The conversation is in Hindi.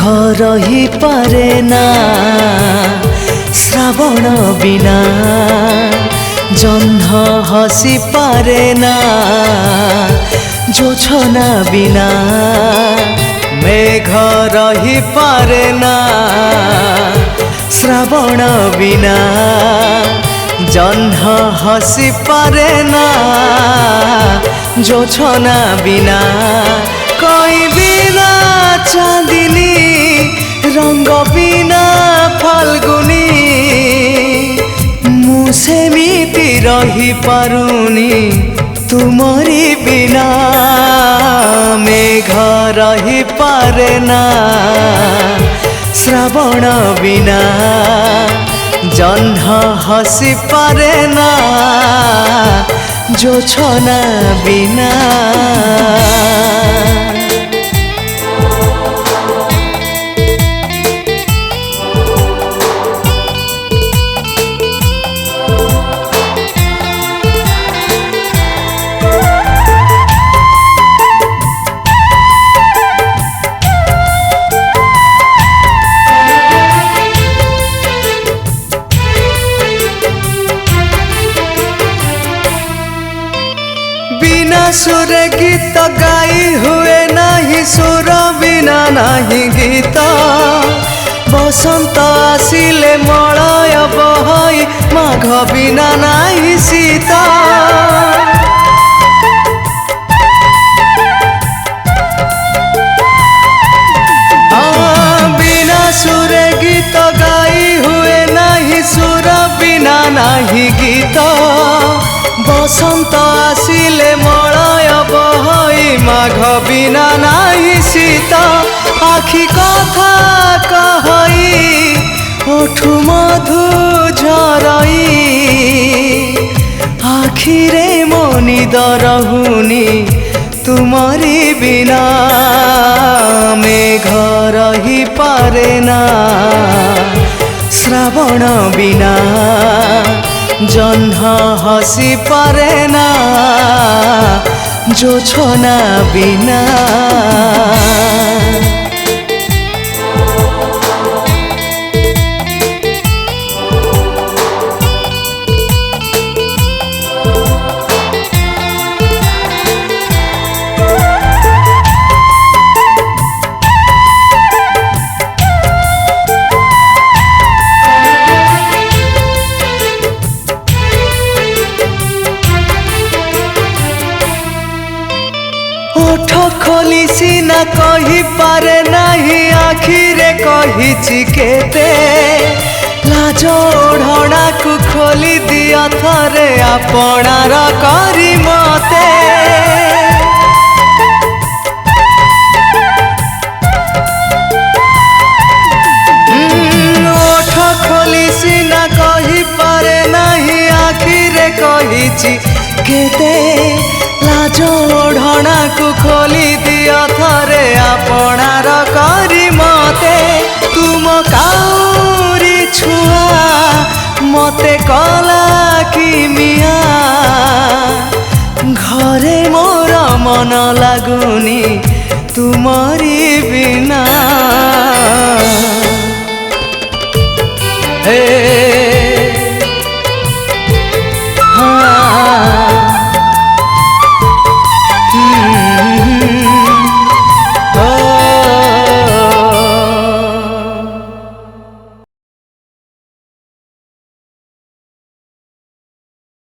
रही पारे ना श्रावण बिना जह्न हसी पारे ना जोछना बिना मेघ रही पारे ना श्रावण बिना जह्न हसी पारे ना जोछना बिना कोई बिना चांदिनी रंग बिना फाल्गुनी मु सेमिति रही पारुनी तुमरी बिना मेघ रही पारे ना श्रावण बिना जह्न हसी पारे ना जोछना बिना। बिना सुर गीत गाई हुए नहीं सुर बिना नहीं गीत बसंत आसिले मलय बहई माघ बिना नहीं शीत बिना सुर गीत गाई हुए नहीं सुर बिना नहीं गीत बसंत आसिले मलय बहई माघ बिना नहीं शीत आखि कथा कहई ओठु मधु झरई आखिरे मनी दरहुनी तुमरी बिना मेघ रही पारे ना श्रावण बिना जह्न हसी पारे ना जोछना बिना। ओठ खोली सीना कही पारे नहीं आखिरे कही केते लाज ओढ़ना को खोली दिया थरे आपणार करी मते ओठ खोली सीना कही पारे नहीं आखिरे कही केते लाज ओढ़ना को खोली दिया थरे आपणार करी मते तुम काउरी छुआ मते कला कि मिया घरे मोर मन लागुनी तुमरी बिना।